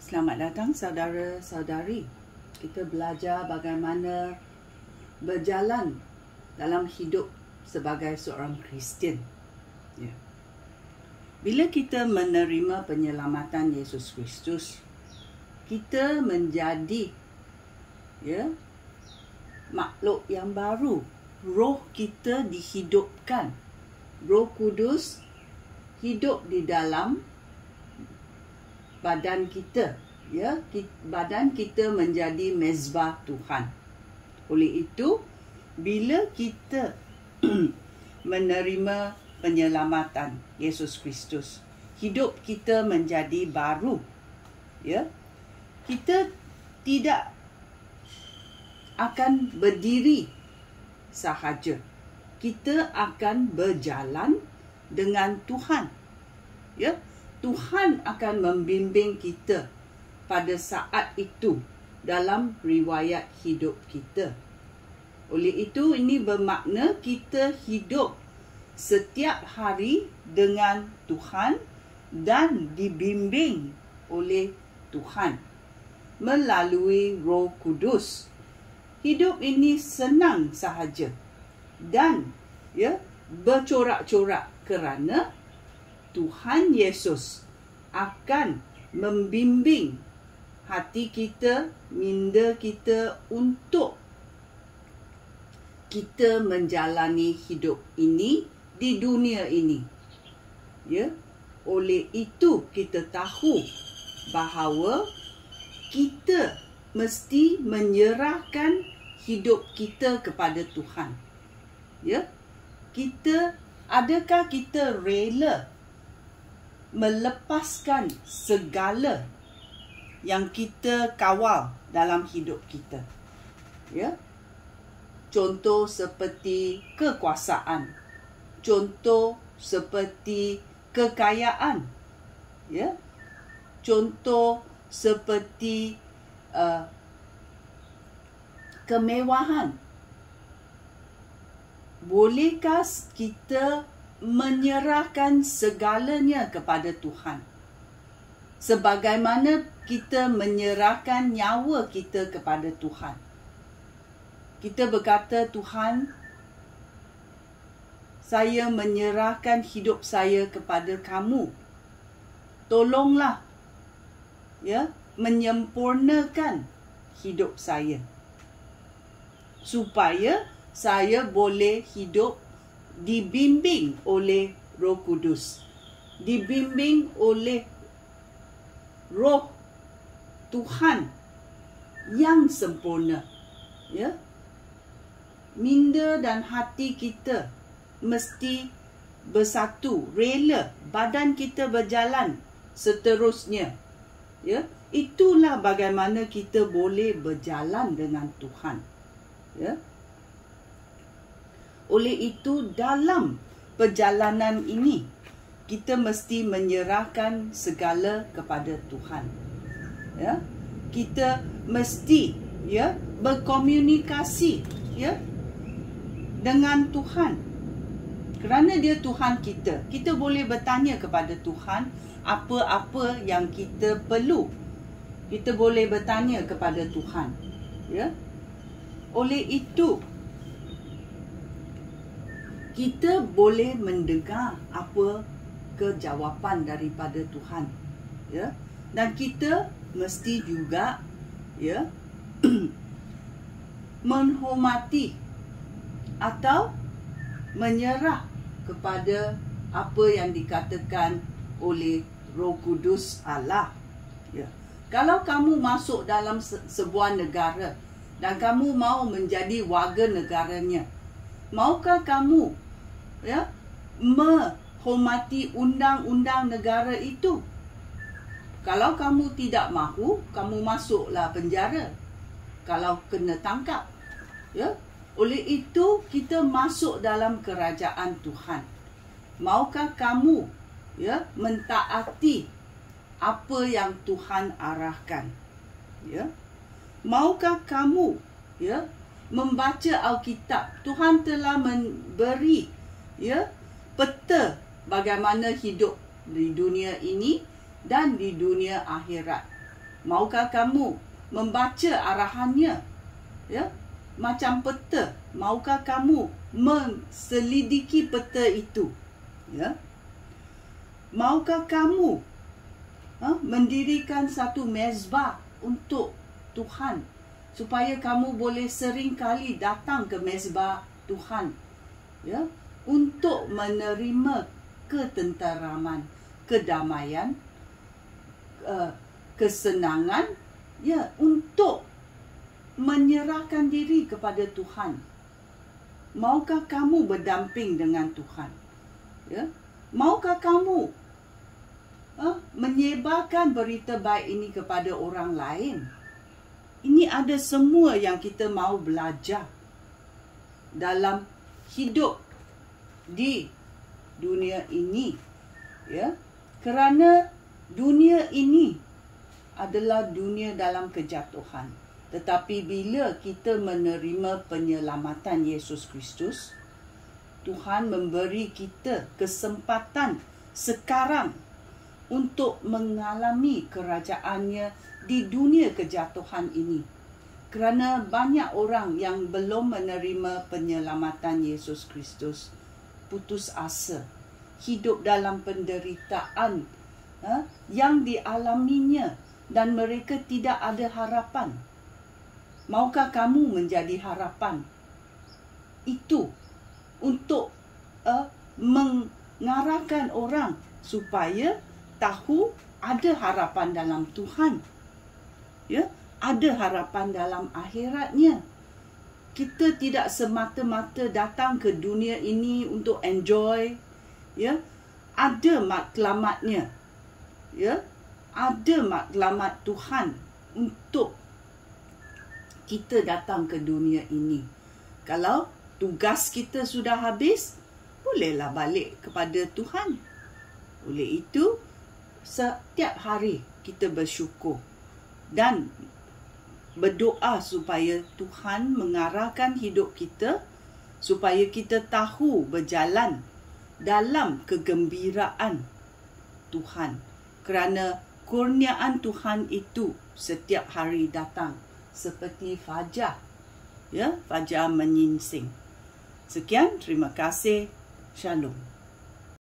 Selamat datang saudara-saudari. Kita belajar bagaimana berjalan dalam hidup sebagai seorang Kristian. Ya. Bila kita menerima penyelamatan Yesus Kristus, kita menjadi makhluk yang baru. Roh kita dihidupkan. Roh Kudus hidup di dalam badan kita, badan kita menjadi mezbah Tuhan. Oleh itu, bila kita menerima penyelamatan Yesus Kristus, hidup kita menjadi baru. Kita tidak akan berdiri sahaja. Kita akan berjalan dengan Tuhan. Tuhan akan membimbing kita pada saat itu dalam riwayat hidup kita. Oleh itu, ini bermakna kita hidup setiap hari dengan Tuhan dan dibimbing oleh Tuhan melalui Roh Kudus. Hidup ini senang sahaja dan bercorak-corak kerana Tuhan Yesus akan membimbing hati kita, minda kita untuk kita menjalani hidup ini di dunia ini. Oleh itu kita tahu bahawa kita mesti menyerahkan hidup kita kepada Tuhan. Adakah kita rela melepaskan segala yang kita kawal dalam hidup kita? Contoh seperti kekuasaan, contoh seperti kekayaan, contoh seperti kemewahan. Bolehkah kita menyerahkan segalanya kepada Tuhan? Sebagaimana kita menyerahkan nyawa kita kepada Tuhan. Kita berkata, Tuhan, saya menyerahkan hidup saya kepada kamu. Tolonglah menyempurnakan hidup saya, supaya saya boleh hidup dibimbing oleh Roh Kudus, dibimbing oleh Roh Tuhan yang sempurna. Minda dan hati kita mesti bersatu, rela, badan kita berjalan seterusnya. Itulah bagaimana kita boleh berjalan dengan Tuhan. Oleh itu, dalam perjalanan ini, kita mesti menyerahkan segala kepada Tuhan. Kita mesti berkomunikasi dengan Tuhan. Kerana dia Tuhan kita, kita boleh bertanya kepada Tuhan apa-apa yang kita perlu. Kita boleh bertanya kepada Tuhan. Oleh itu, kita boleh mendengar apa kejawapan daripada Tuhan. Dan kita mesti juga menghormati atau menyerah kepada apa yang dikatakan oleh Roh Kudus Allah. Kalau kamu masuk dalam sebuah negara dan kamu mau menjadi warga negaranya, maukah kamu menghormati undang-undang negara itu? Kalau kamu tidak mahu, kamu masuklah penjara kalau kena tangkap. Oleh itu, kita masuk dalam kerajaan Tuhan. Maukah kamu mentaati apa yang Tuhan arahkan? Maukah kamu membaca Alkitab? Tuhan telah memberi peta bagaimana hidup di dunia ini dan di dunia akhirat. Maukah kamu membaca arahannya? Ya, macam peta. Maukah kamu menselidiki peta itu? Ya. Maukah kamu mendirikan satu mezbah untuk Tuhan, supaya kamu boleh sering kali datang ke mezbah Tuhan, ya, untuk menerima ketenteraman, kedamaian, kesenangan, ya, untuk menyerahkan diri kepada Tuhan. Maukah kamu berdamping dengan Tuhan? Ya? Maukah kamu menyebarkan berita baik ini kepada orang lain? Ini ada semua yang kita mahu belajar dalam hidup di dunia ini, ya. Kerana dunia ini adalah dunia dalam kejatuhan. Tetapi bila kita menerima penyelamatan Yesus Kristus, Tuhan memberi kita kesempatan sekarang untuk mengalami kerajaannya di dunia kejatuhan ini. Kerana banyak orang yang belum menerima penyelamatan Yesus Kristus putus asa, hidup dalam penderitaan yang dialaminya, dan mereka tidak ada harapan. Maukah kamu menjadi harapan itu untuk mengarahkan orang supaya tahu ada harapan dalam Tuhan, ya, ada harapan dalam akhiratnya. Kita tidak semata-mata datang ke dunia ini untuk enjoy, ya. Ada matlamatnya, ya. Ada matlamat Tuhan untuk kita datang ke dunia ini. Kalau tugas kita sudah habis, bolehlah balik kepada Tuhan. Oleh itu, setiap hari kita bersyukur dan berdoa supaya Tuhan mengarahkan hidup kita, supaya kita tahu berjalan dalam kegembiraan Tuhan. Kerana kurniaan Tuhan itu setiap hari datang seperti fajar, ya, fajar menyingsing. Sekian, terima kasih. Shalom.